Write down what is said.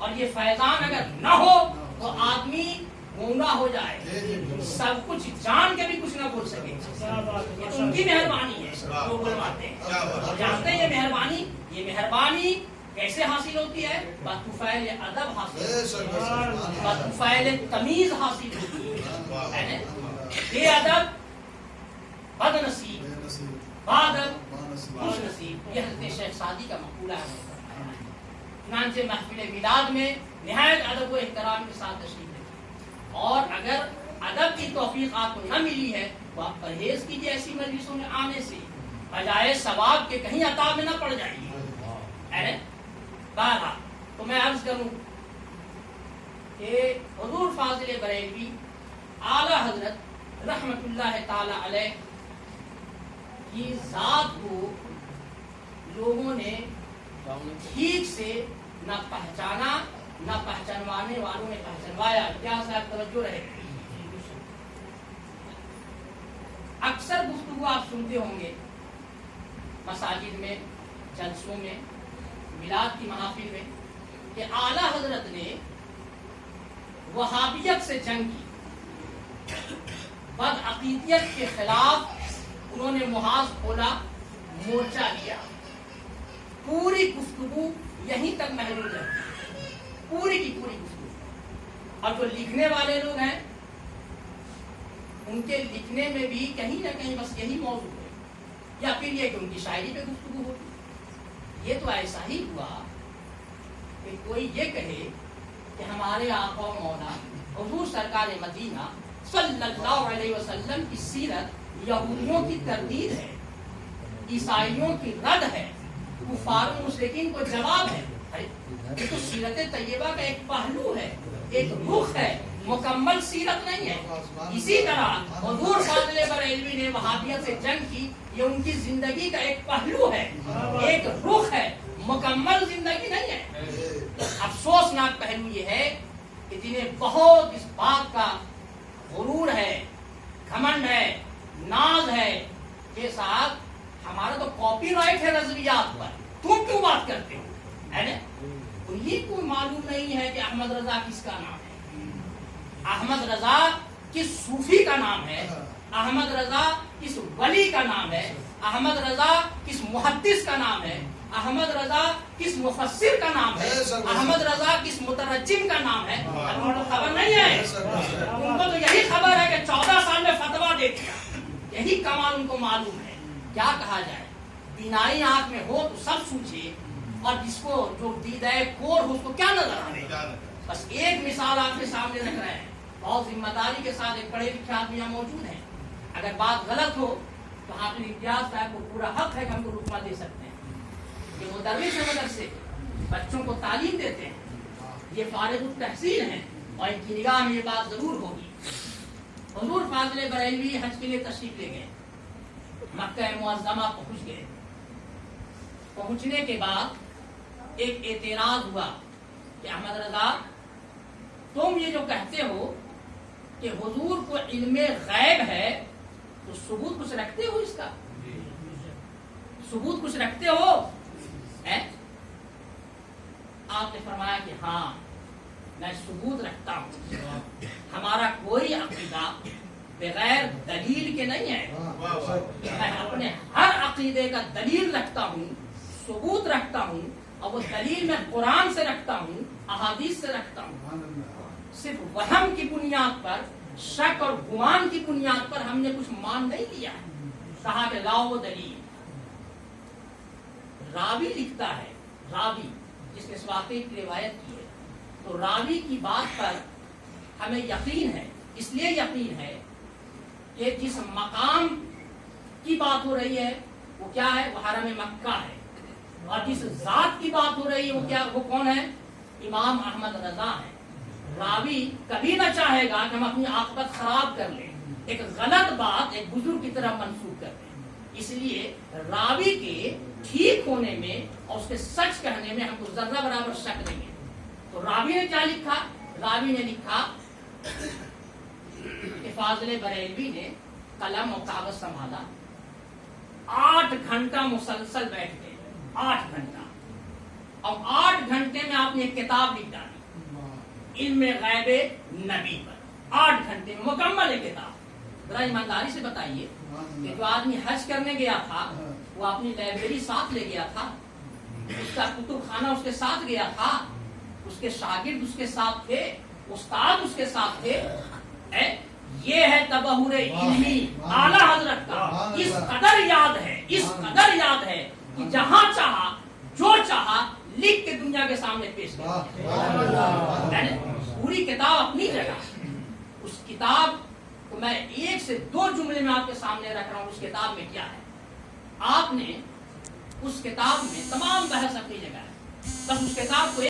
اور یہ فیضان اگر نہ ہو تو آدمی گونگا ہو جائے، سب کچھ جان کے بھی کچھ نہ بول سکے. یہ ان کی مہربانی ہے وہ بلواتے ہیں. اور جانتے ہیں یہ مہربانی کیسے حاصل ہوتی ہے؟ بطفیل ادب حاصل ہوتی ہے، بطفیل تمیز حاصل ہوتی ہے. بے ادب بد نصیب، بادب خوش نصیب، یہ حضرت شیخ سعدی کا مقولہ ہے. چنانچہ محفل میلاد میں نہایت ادب و احترام کے ساتھ تشریف رکھیے. اور اگر ادب کی توفیق آپ کو نہ ملی ہے تو آپ پرہیز کیجیے ایسی مجلسوں میں آنے سے، بجائے ثواب کے کہیں عطا میں نہ پڑ جائیے. بہرحال تو میں عرض کروں کہ حضور فاضل بریلوی اعلی حضرت رحمت اللہ تعالی علیہ کی ذات کو لوگوں نے ٹھیک سے نہ پہچانا، نہ پہچانوانے والوں نے پہچانوایا. کیا صاحب توجہ رہے، اکثر گفتگو آپ سنتے ہوں گے مساجد میں، جلسوں میں، میلاد کی محافل میں، کہ اعلی حضرت نے وہابیت سے جنگ کی، بدعقیدیت کے خلاف انہوں نے محاذ کھولا، مورچہ لیا. پوری گفتگو یہیں تک محدود ہے، پوری کی پوری گفتگو. اور جو لکھنے والے لوگ ہیں ان کے لکھنے میں بھی کہیں نہ کہیں بس یہی موضوع ہے، یا پھر یہ کہ ان کی شاعری پہ گفتگو ہوتی. یہ تو ایسا ہی ہوا کہ کوئی یہ کہے کہ ہمارے آقا و مولا حضور سرکار مدینہ صلی اللہ علیہ وسلم کی سیرت یہودیوں کی تردید ہے، عیسائیوں کی رد ہے، کفار و مشرکین کو جواب ہے. یہ تو سیرت طیبہ کا ایک پہلو ہے، ایک رخ ہے، مکمل سیرت نہیں ہے. اسی طرح حضور فاضل بریلوی نے وہابیت سے جنگ کی، یہ ان کی زندگی کا ایک پہلو ہے، ایک رخ ہے، مکمل زندگی نہیں ہے. افسوسناک پہلو یہ ہے کہ جنہیں بہت اس بات کا غرور ہے، گھمنڈ ہے، ناز ہے کہ صاحب ہمارا تو کاپی رائٹ ہے نظریات پر، تم کیوں بات کرتے ہو؟ انہیں کو معلوم نہیں ہے کہ احمد رضا کس کا نام ہے، احمد رضا کس صوفی کا نام ہے، احمد رضا کس ولی کا نام ہے، احمد رضا کس محدث کا نام ہے، احمد رضا کس مفسر کا نام ہے، احمد رضا کس مترجم کا نام ہے. ان کو خبر نہیں ہے، ان کو تو یہی خبر ہے کہ 14 سال میں فتویٰ دے دیا، یہی کمال ان کو معلوم ہے. کیا کہا جائے، بینائی آنکھ میں ہو تو سب سوچے، اور جس کو جو دیدہ کور ہو اس کو کیا نظر آئے. بس ایک مثال آپ کے سامنے رکھ رہے ہیں، بہت ذمہ داری کے ساتھ. ایک پڑھے لکھے آدمی یہاں موجود ہیں، اگر بات غلط ہو تو حافظ امتیاز صاحب کو پورا حق ہے کہ ہم کو رکما دے سکتے ہیں، کہ وہ مدرس ہے، مدرسے بچوں کو تعلیم دیتے ہیں، یہ فارغ التحصیل ہیں، اور ان کی نگاہ میں یہ بات ضرور ہوگی. حضور فاضل بریلوی حج کے لیے تشریف لے گئے، مکہ معظمہ پہنچ گئے. پہنچنے کے بعد ایک اعتراض ہوا کہ احمد رضا تم یہ جو کہتے ہو کہ حضور کو علم غیب ہے تو ثبوت کچھ رکھتے ہو، اس کا ثبوت کچھ رکھتے ہو؟ آپ نے فرمایا کہ ہاں میں ثبوت رکھتا ہوں، ہمارا کوئی عقیدہ بغیر دلیل کے نہیں ہے، میں اپنے ہر عقیدے کا دلیل رکھتا ہوں، ثبوت رکھتا ہوں، اور وہ دلیل میں قرآن سے رکھتا ہوں، احادیث سے رکھتا ہوں. صرف وہم کی بنیاد پر، شک اور گمان کی بنیاد پر ہم نے کچھ مان نہیں لیا ہے. کہا کہ لاؤ دلیل. راوی لکھتا ہے، راوی جس نے اس واقعے کی روایت کی ہے، تو راوی کی بات پر ہمیں یقین ہے. اس لیے یقین ہے کہ جس مقام کی بات ہو رہی ہے وہ کیا ہے؟ وہ حرم مکہ ہے. اور جس ذات کی بات ہو رہی ہے وہ کیا؟ وہ کون ہے؟ امام احمد رضا ہے. راوی کبھی نہ چاہے گا کہ ہم اپنی عاقبت خراب کر لیں، ایک غلط بات ایک بزرگ کی طرح منسوخ کر دیں. اس لیے راوی کے ٹھیک ہونے میں اور اس کے سچ کہنے میں ہم کو ذرہ برابر شک نہیں ہے. تو راوی نے کیا لکھا؟ راوی نے لکھا کہ فاضل بریلوی نے قلم اور کاغذ سنبھالا، 8 گھنٹہ مسلسل بیٹھ گئے، 8 گھنٹہ اب 8 گھنٹے میں آپ نے ایک کتاب لکھ ڈالی علم غیب نبی پر، 8 گھنٹے میں مکمل ایک کتاب۔ ذرا ایمانداری سے بتائیے کہ جو آدمی حج کرنے گیا تھا وہ اپنی لائبریری ساتھ لے گیا تھا، اس کا کتب خانہ اس کے ساتھ گیا تھا، اس کے شاگرد اس کے ساتھ تھے، استاد اس کے ساتھ تھے۔ یہ ہے تبحر علمی اعلی حضرت کا، اس قدر یاد ہے، اس قدر یاد ہے کہ جہاں چاہا جو چاہا لکھ کے دنیا کے سامنے پیش کیا۔ پوری کتاب اپنی جگہ، اس کتاب کو میں 1 سے 2 جملے میں آپ کے سامنے رکھ رہا ہوں۔ اس کتاب میں کیا ہے؟ آپ نے اس کتاب میں تمام بحث اپنی جگہ ہے، بس اس کتاب کو